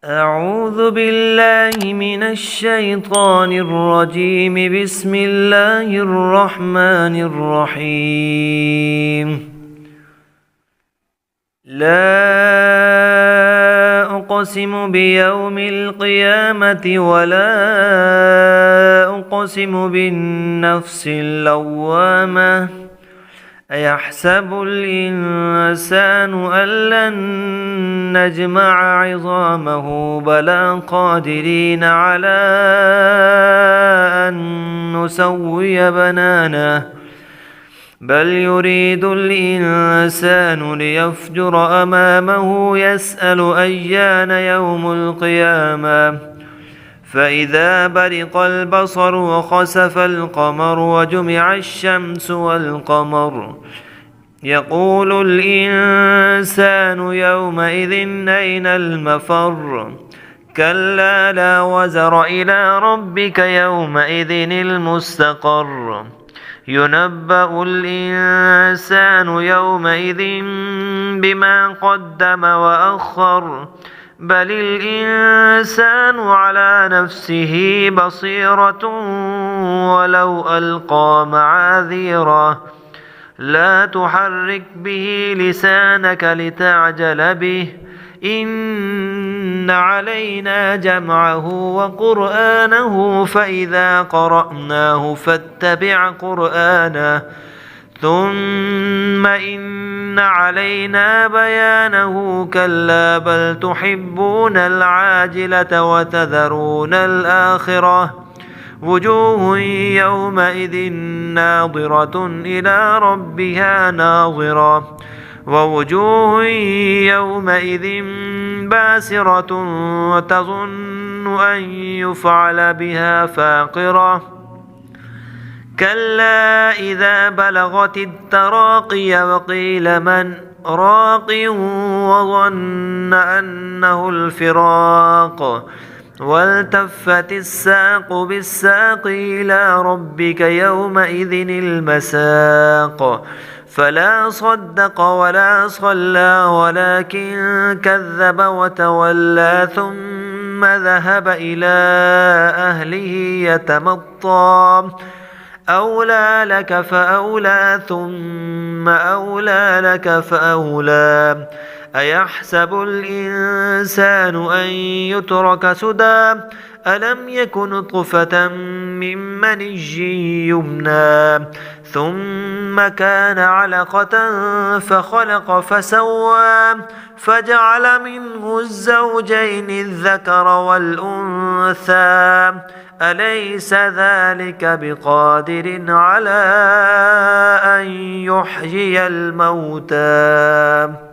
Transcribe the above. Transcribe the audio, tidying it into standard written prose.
أعوذ بالله من الشيطان الرجيم. بسم الله الرحمن الرحيم. لا أقسم بيوم القيامة ولا أقسم بالنفس اللوامة. أيحسب الإنسان أن لن نجمع عظامه بلى قادرين على أن نسوي بنانه بل يريد الإنسان ليفجر أمامه يسأل أيان يوم القيامة. فإذا برق البصر وخسف القمر وجمع الشمس والقمر يقول الإنسان يومئذ أين المفر. كلا لا وزر إلى ربك يومئذ المستقر. ينبأ الإنسان يومئذ بما قدم وأخر بل الإنسان على نفسه بصيرة ولو ألقى معاذيره. لا تحرك به لسانك لتعجل به إن علينا جمعه وقرآنه فإذا قرأناه فاتبع قرآنه ثم إن علينا بيانه. كلا بل تحبون العاجلة وتذرون الآخرة. وجوه يومئذ ناظرة إلى ربها ناظرة ووجوه يومئذ باسرة وتظن أن يفعل بها فاقرة. كلا إذا بلغت التراقي وقيل من راق وظن أنه الفراق والتفت الساق بالساق إلى ربك يومئذ المساق. فلا صدق ولا صلى ولكن كذب وتولى ثم ذهب إلى أهله يتمطى. أولى لك فأولى ثم أولى لك فأولى. أيحسب الإنسان أن يترك سدى ألم يك نطفة من مني يمنى ثم كان علقة فخلق فسوى فجعل منه الزوجين الذكر والأنثى. أليس ذلك بقادر على أن يحيي الموتى؟